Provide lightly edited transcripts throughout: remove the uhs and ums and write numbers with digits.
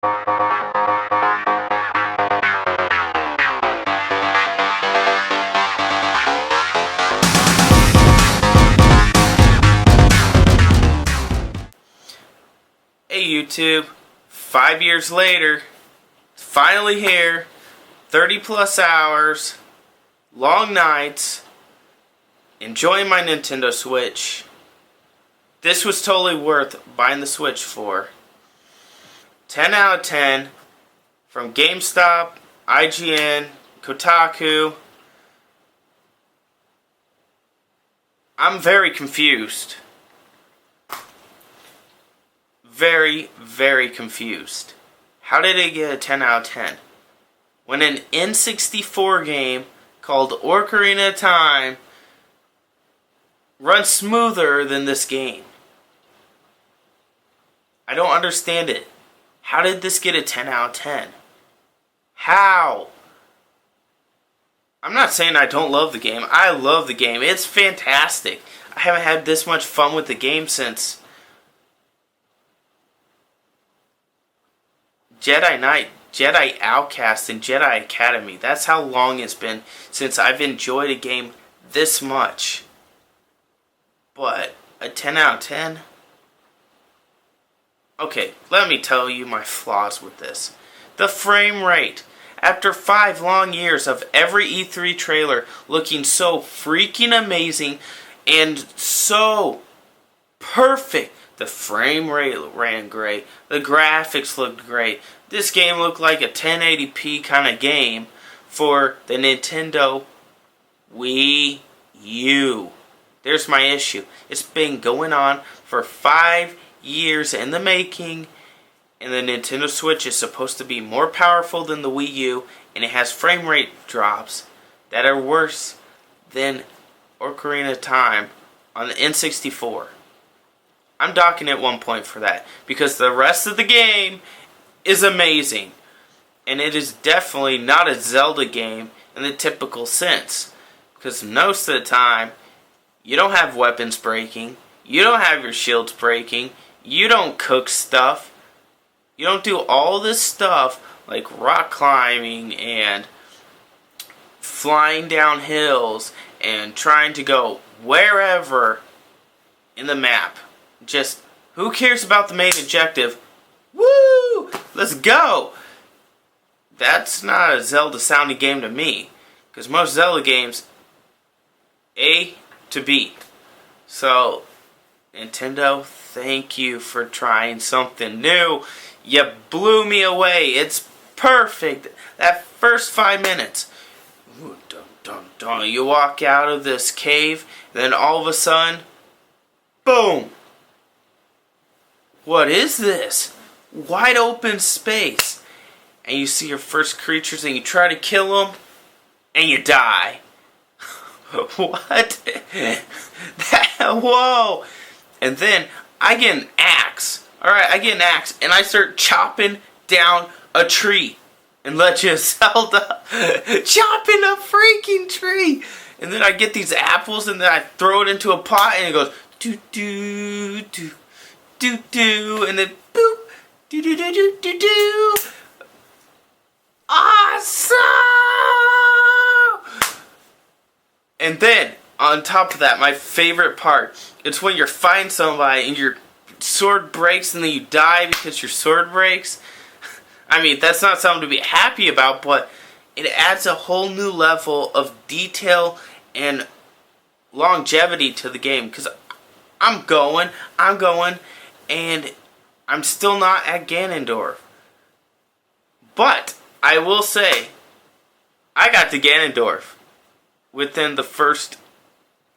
Hey YouTube, 5 years later, finally here, 30 plus hours, long nights, enjoying my Nintendo Switch. This was totally worth buying the Switch for. 10 out of 10 from GameStop, IGN, Kotaku. I'm very confused. Very, very confused. How did it get a 10 out of 10? When an N64 game called Ocarina of Time runs smoother than this game. I don't understand it. How did this get a 10 out of 10? How? I'm not saying I don't love the game. I love the game. It's fantastic. I haven't had this much fun with the game since Jedi Knight, Jedi Outcast, and Jedi Academy. That's how long it's been since I've enjoyed a game this much. But a 10 out of 10? Okay, let me tell you my flaws with this. The frame rate. After 5 long years of every E3 trailer looking so freaking amazing and so perfect, the frame rate ran great. The graphics looked great. This game looked like a 1080p kind of game for the Nintendo Wii U. There's my issue. It's been going on for 5 years in the making, and the Nintendo Switch is supposed to be more powerful than the Wii U, and it has frame rate drops that are worse than Ocarina of Time on the N64. I'm docking it 1 point for that, because the rest of the game is amazing. And it is definitely not a Zelda game in the typical sense. Because most of the time, you don't have weapons breaking, you don't have your shields breaking, you don't cook stuff, you don't do all this stuff like rock climbing and flying down hills and trying to go wherever in the map. Just, who cares about the main objective? Woo! Let's go! That's not a Zelda sounding game to me. Because most Zelda games, A to B. So, Nintendo, thank you for trying something new. You blew me away. It's perfect. That first 5 minutes. Ooh, dun, dun, dun. You walk out of this cave, then all of a sudden, boom! What is this? Wide open space. And you see your first creatures and you try to kill them and you die. What? Whoa. And then I get an axe. Alright, I get an axe and I start chopping down a tree. And Legend of Zelda. Chopping a freaking tree. And then I get these apples and then I throw it into a pot and it goes do do do. Do do, and then boop, do do do do do do. Awesome! And then on top of that, my favorite part, it's when you're fighting somebody and your sword breaks and then you die because your sword breaks. I mean, that's not something to be happy about, but it adds a whole new level of detail and longevity to the game. Because I'm going. And I'm still not at Ganondorf. But I will say, I got to Ganondorf within the first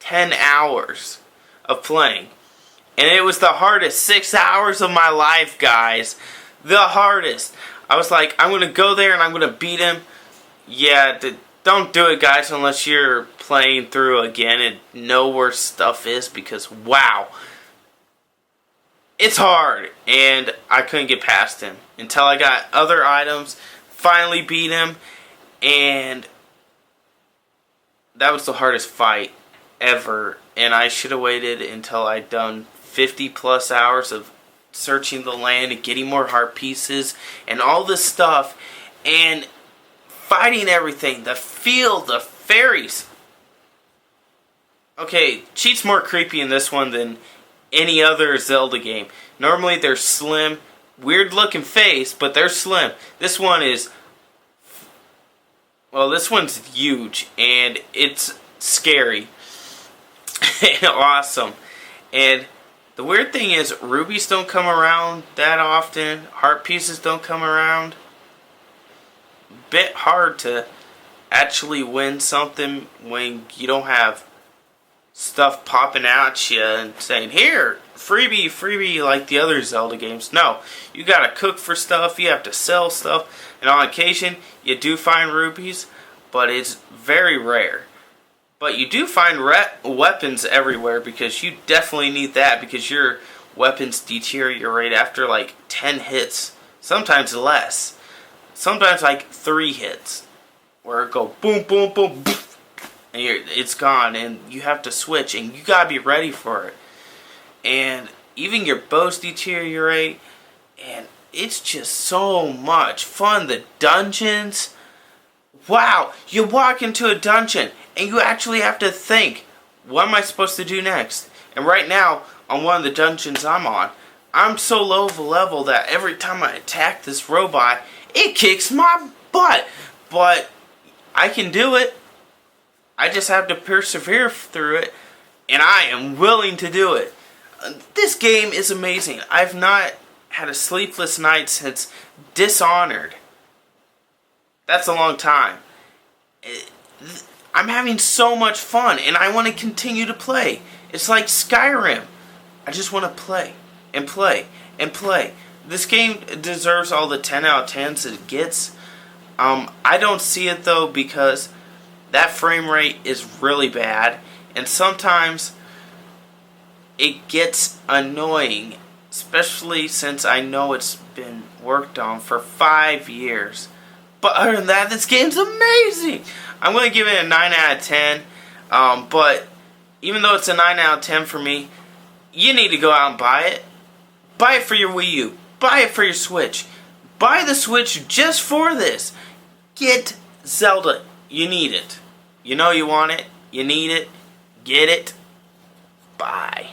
10 hours of playing. And it was the hardest 6 hours of my life, guys. The hardest. I was like, I'm going to go there and I'm going to beat him. Yeah, don't do it, guys, unless you're playing through again and know where stuff is. Because, wow. It's hard, and I couldn't get past him until I got other items, finally beat him, and that was the hardest fight ever, and I should have waited until I'd done 50 plus hours of searching the land and getting more heart pieces and all this stuff and fighting everything. The field, the fairies. Okay, Cheat's more creepy in this one than any other Zelda game. Normally they're slim, weird looking face, but they're slim. This one is, well, this one's huge and it's scary. Awesome. And the weird thing is, rubies don't come around that often. Heart pieces don't come around. Bit hard to actually win something when you don't have stuff popping at you and saying, here, freebie, freebie, like the other Zelda games. No, you gotta cook for stuff, you have to sell stuff, and on occasion, you do find rubies, but it's very rare. But you do find weapons everywhere, because you definitely need that, because your weapons deteriorate after like 10 hits, sometimes less, sometimes like 3 hits, where it go boom, boom, boom, boom, and it's gone, and you have to switch, and you gotta be ready for it. And even your bows deteriorate, and it's just so much fun. The dungeons, wow, you walk into a dungeon, and you actually have to think, what am I supposed to do next? And right now, on one of the dungeons I'm on, I'm so low of a level that every time I attack this robot, it kicks my butt. But I can do it. I just have to persevere through it, and I am willing to do it. This game is amazing. I've not had a sleepless night since Dishonored. That's a long time. I'm having so much fun, and I want to continue to play. It's like Skyrim. I just want to play, and play, and play. This game deserves all the 10 out of 10s it gets. I don't see it, though, because that frame rate is really bad, and sometimes it gets annoying, especially since I know it's been worked on for 5 years. But other than that, this game's amazing! I'm going to give it a 9 out of 10, but even though it's a 9 out of 10 for me, you need to go out and buy it. Buy it for your Wii U. Buy it for your Switch. Buy the Switch just for this. Get Zelda. You need it. You know you want it. You need it. Get it. Bye.